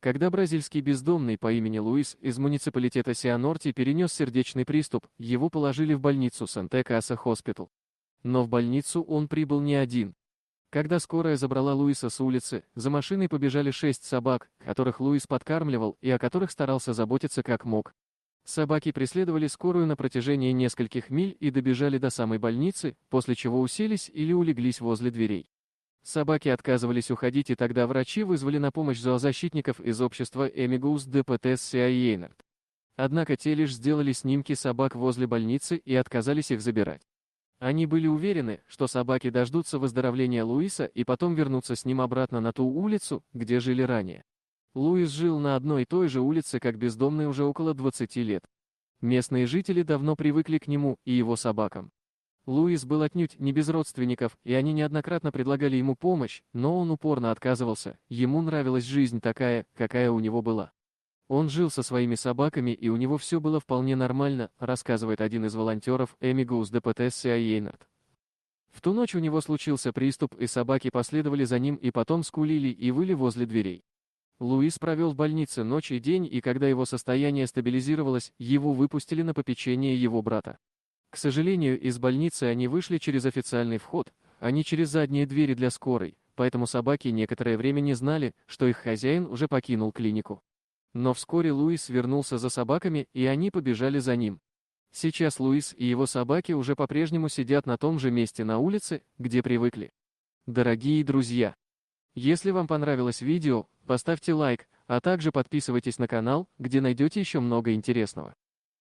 Когда бразильский бездомный по имени Луис из муниципалитета Сианорти перенес сердечный приступ, его положили в больницу Санте-Каса Хоспитал. Но в больницу он прибыл не один. Когда скорая забрала Луиса с улицы, за машиной побежали 6 собак, которых Луис подкармливал и о которых старался заботиться как мог. Собаки преследовали скорую на протяжении нескольких миль и добежали до самой больницы, после чего уселись или улеглись возле дверей. Собаки отказывались уходить, и тогда врачи вызвали на помощь зоозащитников из общества Amigos de Pates. Однако те лишь сделали снимки собак возле больницы и отказались их забирать. Они были уверены, что собаки дождутся выздоровления Луиса и потом вернутся с ним обратно на ту улицу, где жили ранее. Луис жил на одной и той же улице как бездомный уже около 20 лет. Местные жители давно привыкли к нему и его собакам. Луис был отнюдь не без родственников, и они неоднократно предлагали ему помощь, но он упорно отказывался, ему нравилась жизнь такая, какая у него была. Он жил со своими собаками, и у него все было вполне нормально, рассказывает один из волонтеров Amigos de Pates. В ту ночь у него случился приступ, и собаки последовали за ним и потом скулили и выли возле дверей. Луис провел в больнице ночь и день, и когда его состояние стабилизировалось, его выпустили на попечение его брата. К сожалению, из больницы они вышли через официальный вход, а не через задние двери для скорой, поэтому собаки некоторое время не знали, что их хозяин уже покинул клинику. Но вскоре Луис вернулся за собаками, и они побежали за ним. Сейчас Луис и его собаки уже по-прежнему сидят на том же месте на улице, где привыкли. Дорогие друзья, если вам понравилось видео, поставьте лайк, а также подписывайтесь на канал, где найдете еще много интересного.